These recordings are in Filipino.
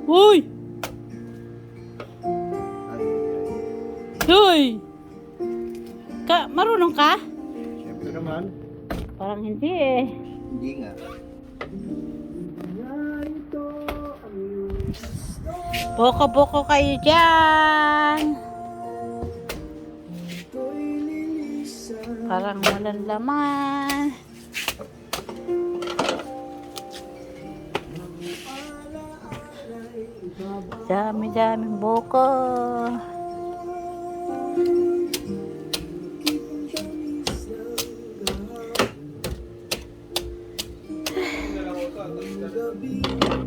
Uy! Uy! Marunong ka? Siyempre naman. Parang hindi eh. Hindi nga. Boko-boko kayo dyan. Parang walang laman. Dami-daming boko.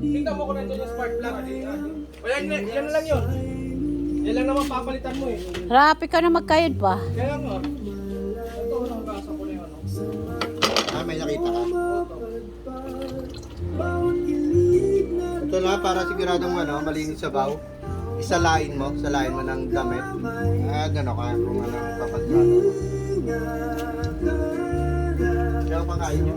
Tingnan mo ko na ito yung spark plug. O yan lang yun. Yan lang naman papalitan mo eh. Rapi ka na magkayod pa. Kaya nga. Ito, nakagasa ko na yun. May nakita ka. Ito na, para siguradong malinis sa baw. Isalain mo ng damit. Gano'n ka kung papadrano. Kaya ang pangkain nyo.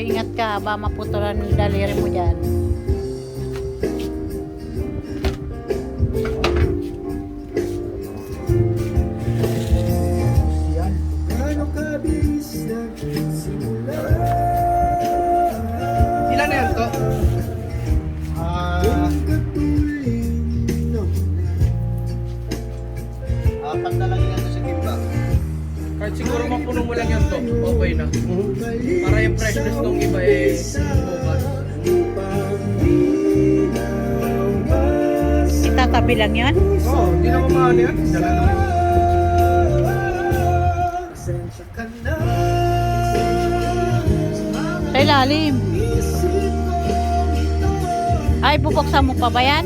Ingat ka, ba maputulan ng daliri mo dyan. Ilan na yan to? Apat na lang yan sa timba. Kahit siguro mapuno mo lang yan to. Okay na. Para yung freshness ng iba eh. Bukas. Itatabi lang yan? Oo, hindi naman maano yan. Dala naman. Sa ilalim. Ay, bubuksan mo pa ba yan?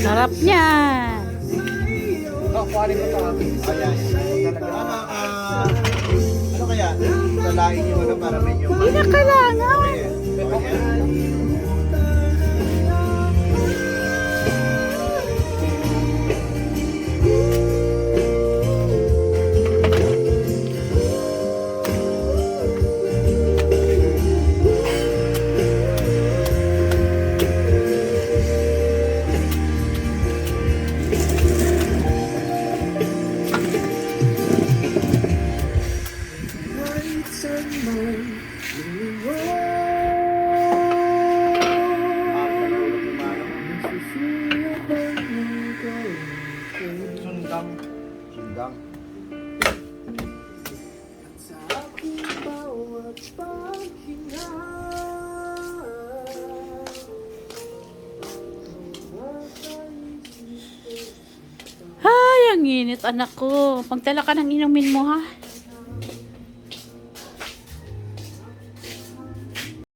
Sarap niyan. Kuhanin ko ito akin. Ayan. Ano kaya? Salain nyo para medyo. Hindi na kailangan. Sundang. Ay, ang init anak ko. Pagdala ka ng inumin mo ha.